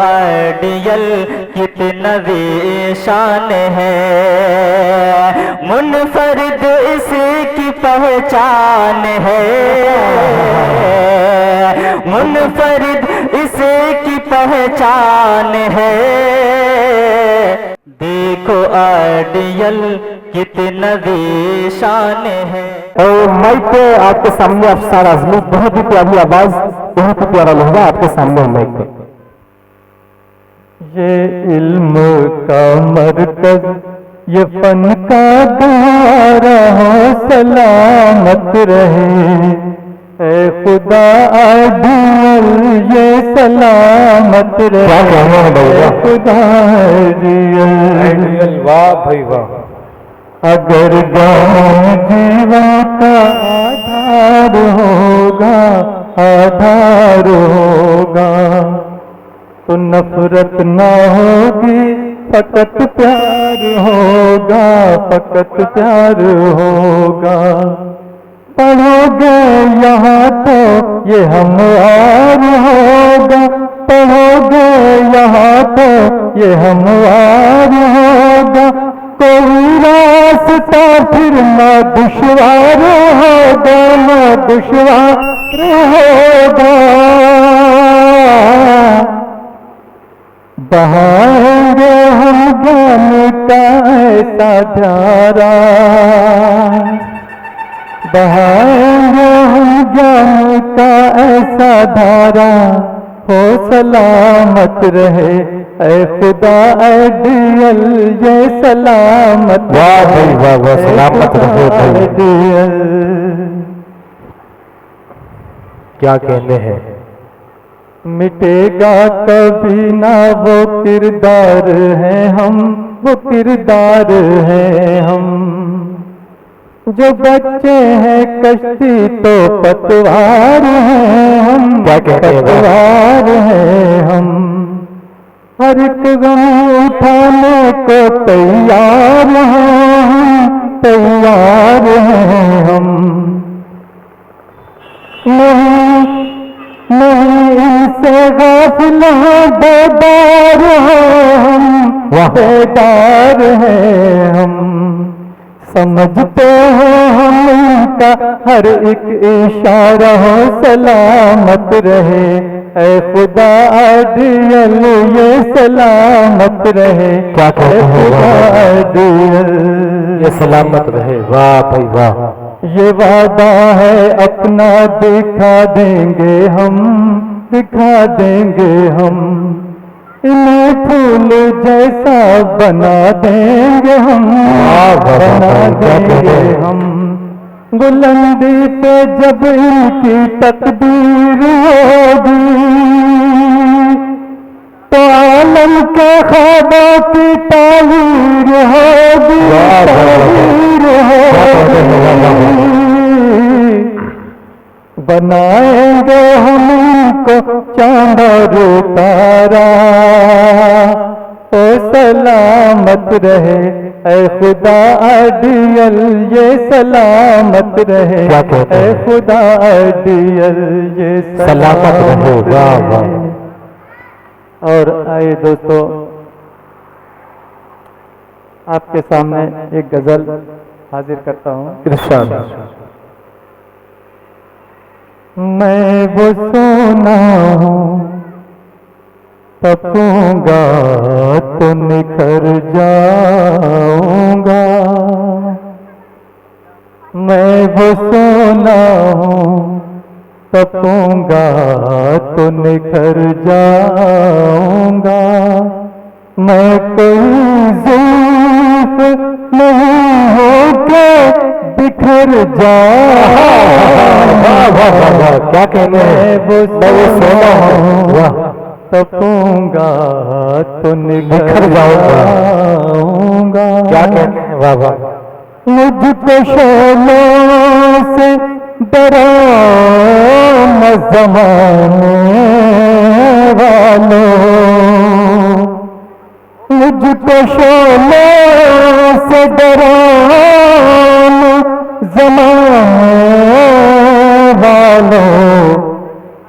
Ideal कितना शान है, मुनफरिद इसकी पहचान है, मुनफरिद इसकी पहचान है। देखो आइडियल कितना शान है। और माइक पे आपके सामने अफसार आजमी, बहुत ही प्यारी आवाज, बहुत ही प्यारा लहजा आपके सामने माइक पे। ये इल्म का मरकज, ये फन का द्वारा हो, सलामत रहे ऐ खुदा आइडियल, ये सलामत रहे। क्या कहना है भैया? खुदा आइडियल, वाह भाई वाह। अगर गाँव जीवन का आधार होगा, आधार होगा, तो नफरत ना होगी, फकत प्यार होगा, फकत प्यार होगा। पढ़ोगे यहाँ तो ये हमवार होगा, पढ़ोगे यहाँ तो ये हमवार होगा, कोई रास्ता फिर ना दुश्वार होगा, ना दुश्वार होगा। बहाएंगे हम ज्ञान का ऐसा धारा, बहाएंगे हम ज्ञान का ऐसा धारा, हो सलामत रहे ऐ खुदा आइडियल, ये सलामत। वाह भाई वाह वाह, सलामत रहे भाई। क्या कहने हैं। मिटेगा कभी ना वो किरदार है हम, वो किरदार है हम, जो बच्चे हैं कश्ती तो पतवार हैं हम, पतवार हैं हम। हर एक गम उठाने को तैयार हैं हम, तैयार हैं हम। नहीं इनसे गाफिल हैं, बेदार हैं हम, बेदार हैं हम। समझते हैं हम इनका हर एक इशारा, हो सलामत रहे ऐ खुदा आइडियल, ये सलामत रहे। क्या कहते हैं खुदा आइडियल, ये सलामत रहे। वाह भाई वाह। ये वादा है अपना दिखा देंगे हम, दिखा देंगे हम। इन्हें फूल जैसा बना देंगे हम, बना देंगे हम। बुलंदी पे जब इनकी तकदीर होगी, तो आलम के ख्वाबों की ताहीर होगी, ताहीर होगी। बनाएंगे हम इनको चांद और तारा, ओ सलामत रहे ऐ खुदा आइडियल, ये सलामत रहे ऐ खुदा आइडियल, ये सलामत रहे। वाह वाह। और आइए दोस्तों, आपके सामने एक गजल हाजिर करता हूँ। इरशाद। मैं वो सोना हूँ, तपूंगा तो निखर जाऊंगा। मैं वो सोना हूँ, तपूंगा तो निखर जाऊंगा। मैं कोई ज़ुल्फ़ नहीं होके बिखर वाह, क्या कहने हैं। वो सोना हूँ, तपूंगा तो निखर जाऊंगा। क्या कहने हैं। वाह वाह। मुझको शोलों से डरो न ज़माने वालों, मुझको शोलों से डरो न ज़माने वालों।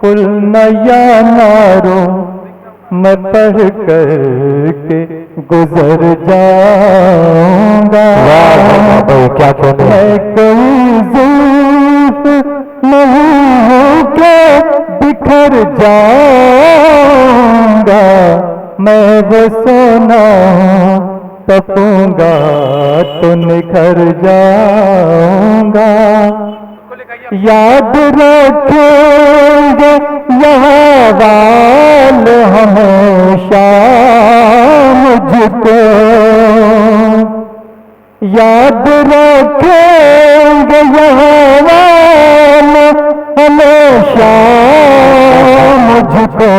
कुल नया नारो मैं पढ़ कर के गुजर जाऊंगा। क्या कहते हैं? मैं कोई जुल्फ नहीं हूँ के बिखर जाऊंगा। मैं वो सोना तपूंगा तो निखर जाऊंगा। याद रखेंगे यहाँ वाले हमेशा मुझको। याद रखेंगे यहाँ वाले हमेशा मुझको।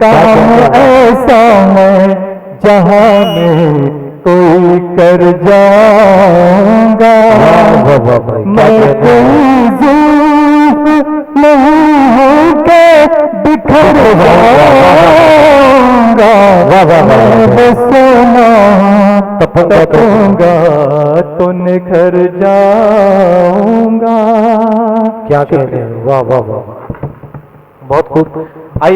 काम ऐसा है जहाँ में कोई कर जाऊंगा। मैं कोई जुल्फ नहीं हूँ के बिखर जाऊंगा। मैं सोना तपूंगा तो निखर जाऊंगा। क्या कहते हैं? वाह वाह वाह, बहुत खूब।